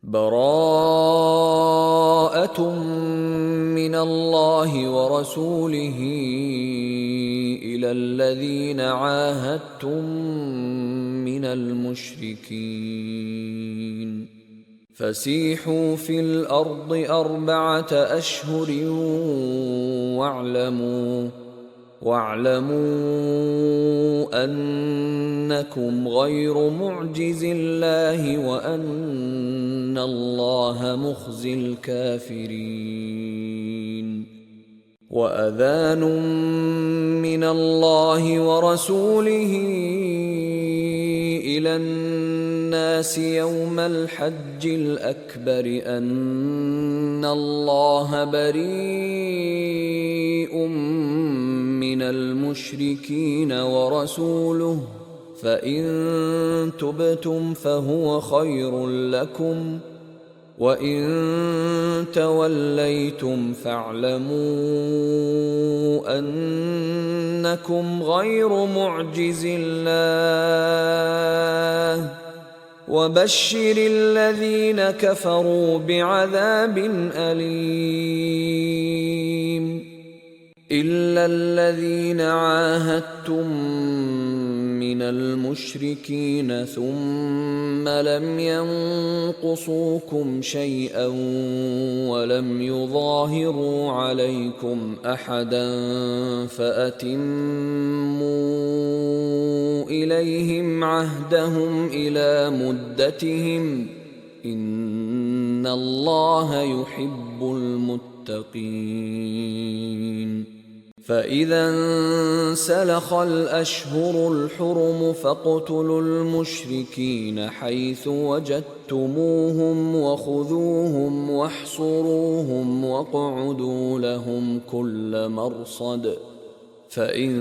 براءة من الله ورسوله إلى الذين عاهدتم من المشركين فسيحوا في الأرض 4 أشهر واعلموا أنكم غير معجز الله وأن الله مخزي الكافرين. وأذان من الله ورسوله إلى الناس يوم الحج الأكبر أن الله بريء من المشركين ورسوله فإن تبتم فهو خير لكم وإن توليتم فاعلموا أنكم غير معجز الله وبشر الذين كفروا بعذاب أليم. إلا الذين عاهدتم من المشركين ثم لم ينقصوكم شيئا ولم يظاهروا عليكم أحدا فأتموا إليهم عهدهم إلى مدتهم إن الله يحب المتقين. فإذا انسلخ الأشهر الحرم فاقتلوا المشركين حيث وجدتموهم وخذوهم واحصروهم واقعدوا لهم كل مرصد فإن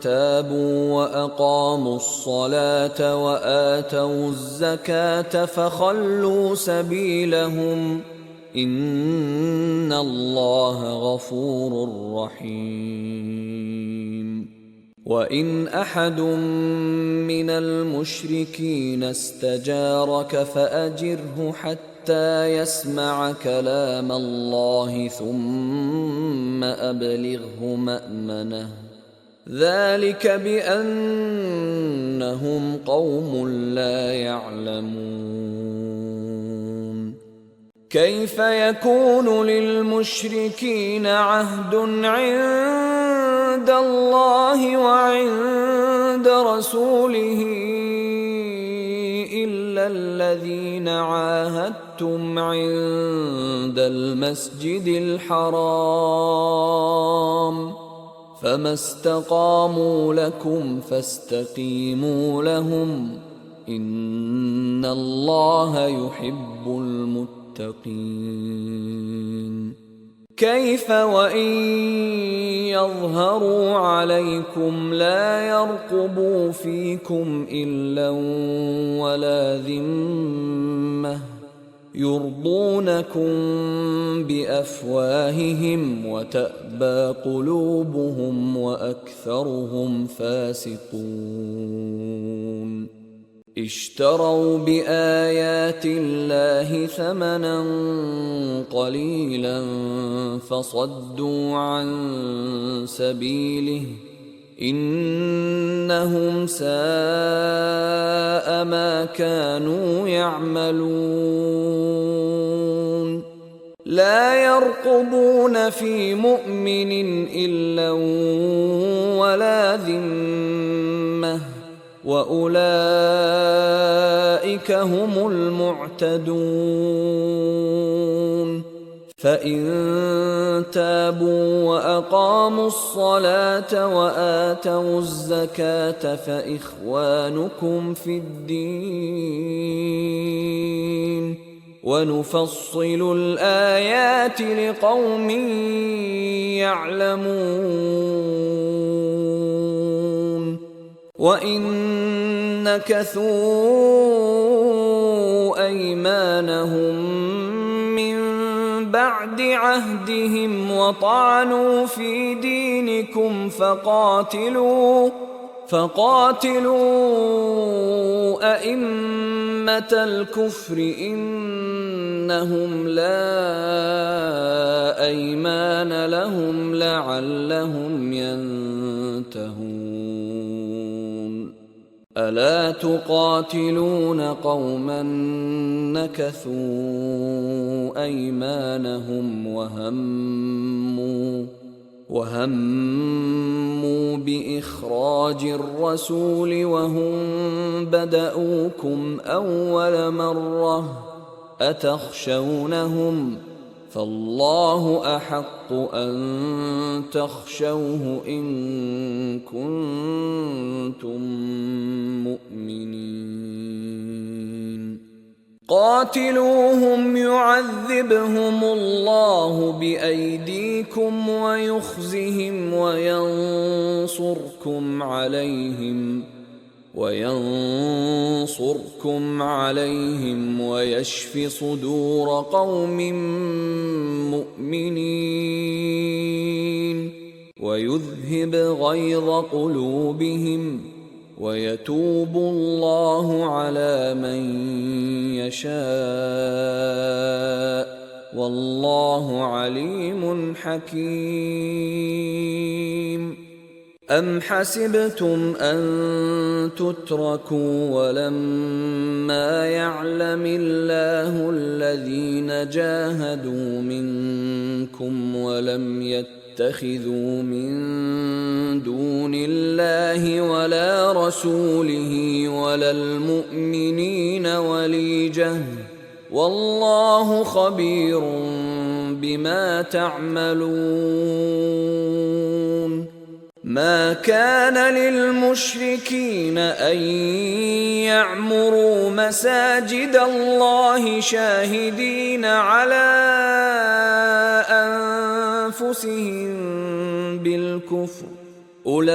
تابوا وأقاموا الصلاة وآتوا الزكاة فخلوا سبيلهم إن الله غفور رحيم. وإن أحد من المشركين استجارك فأجره حتى يسمع كلام الله ثم أبلغه مأمنه ذلك بأنهم قوم لا يعلمون. كيف يكون للمشركين عهد عند الله وعند رسوله إلا الذين عاهدتم عند المسجد الحرام فما استقاموا لكم فاستقيموا لهم إن الله يحب المتقين. كيف وإن يظهروا عليكم لا يرقبوا فيكم إلا ولا ذمة يرضونكم بأفواههم وتأبى قلوبهم وأكثرهم فاسقون. اشتروا بآيات الله ثمنا قليلا فصدوا عن سبيله إنهم ساء ما كانوا يعملون. لا يرقبون في مؤمن إلا ولا ذمة وأولئك هم المعتدون. فإن تابوا وأقاموا الصلاة وآتوا الزكاة فإخوانكم في الدين ونفصل الآيات لقوم يعلمون. وإن نكثوا أيمانهم من بعد عهدهم وطعنوا في دينكم فقاتلوا أئمة الكفر إنهم لا أيمان لهم لعلهم ينتهون. ألا تقاتلون قوما نكثوا أيمانهم وهموا بإخراج الرسول وهم بدؤوكم أول مرة أتخشونهم فالله أحق أن تخشوه إن كنتم مؤمنين. قاتلوهم يعذبهم الله بأيديكم ويخزهم وينصركم عليهم ويشف صدور قوم مؤمنين ويذهب غيظ قلوبهم ويتوب الله على من يشاء والله عليم حكيم. أم حسبتم أن تتركوا ولما يعلم الله الذين جاهدوا منكم ولم يتخذوا من دون الله ولا رسوله ولا المؤمنين وليجة والله خبير بما تعملون. ما كان للمشركين أن يعمروا مساجد الله شاهدين على أنفسهم بالكفر أولئك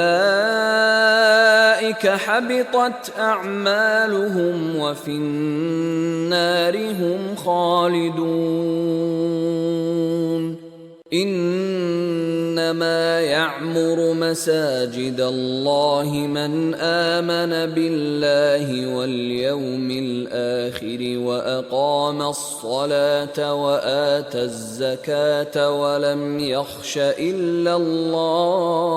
حبطت أعمالهم وفي النار هم خالدون. إنما يعمر مساجد الله من آمن بالله واليوم الآخر وأقام الصلاة وآتى الزكاة ولم يخش إلا الله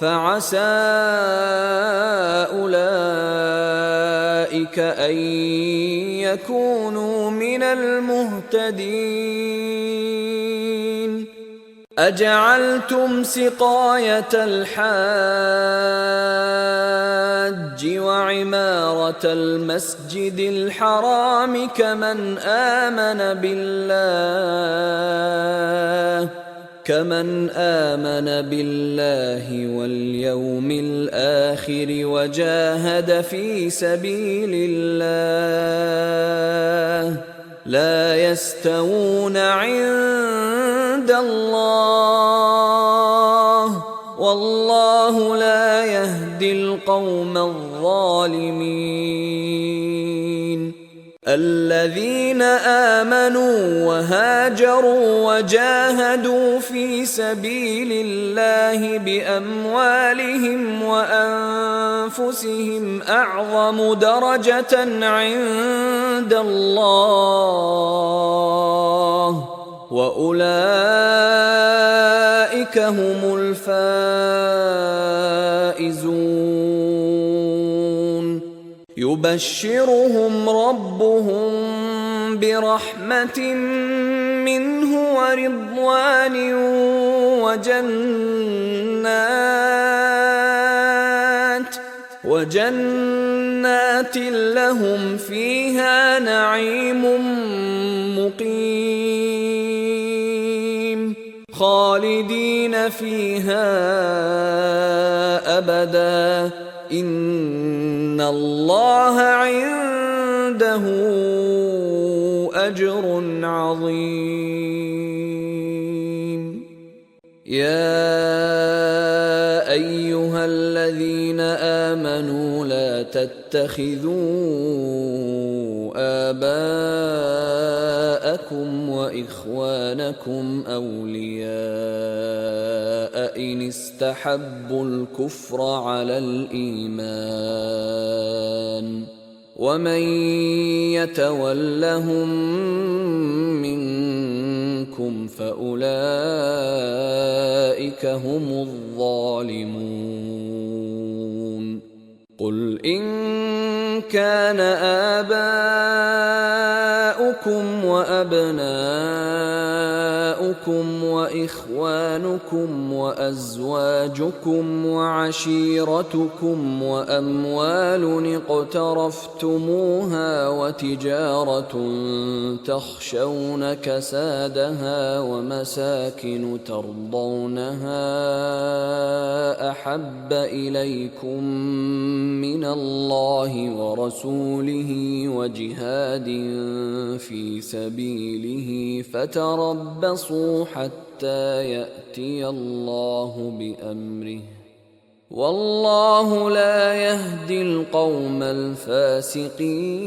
فعسى أولئك أن يكونوا من المهتدين. أجعلتم سقاية الحاج وعمارة المسجد الحرام كمن آمن بالله واليوم الآخر وجاهد في سبيل الله لا يستوون عند الله والله لا يهدي القوم الظالمين. الذين آمنوا وهاجروا وجاهدوا في سبيل الله بأموالهم وأنفسهم أعظم درجة عند الله وأولئك هم الفائزون. يبشرهم ربهم برحمة منه ورضوان وجنات لهم فيها نعيم مقيم خالدين فيها أبدا إن الله عنده أجر عظيم. يا أيها الذين آمنوا لا تتخذوا آباءكم وإخوانكم أولياء إن استحبوا الكفر على الإيمان ومن يتولهم منكم فأولئك هم الظالمون قل إن كان آباؤكم وأبناؤكم وإخوانكم وأزواجكم وعشيرتكم وأموال اقترفتموها وتجارة تخشون كسادها ومساكن ترضونها أحب إليكم من الله ورسوله وجهاد في سبيله فتربصوا حتى يأتي الله بأمره والله لا يهدي القوم الفاسقين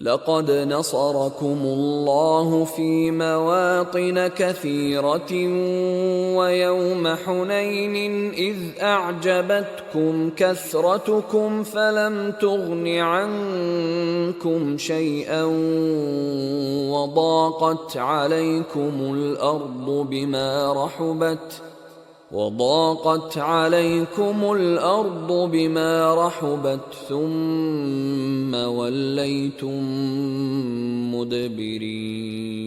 لقد نصركم الله في مواطن كثيرة ويوم حنين إذ أعجبتكم كثرتكم فلم تغن عنكم شيئا وضاقت عليكم الأرض بما رحبت ثم وليتم مدبرين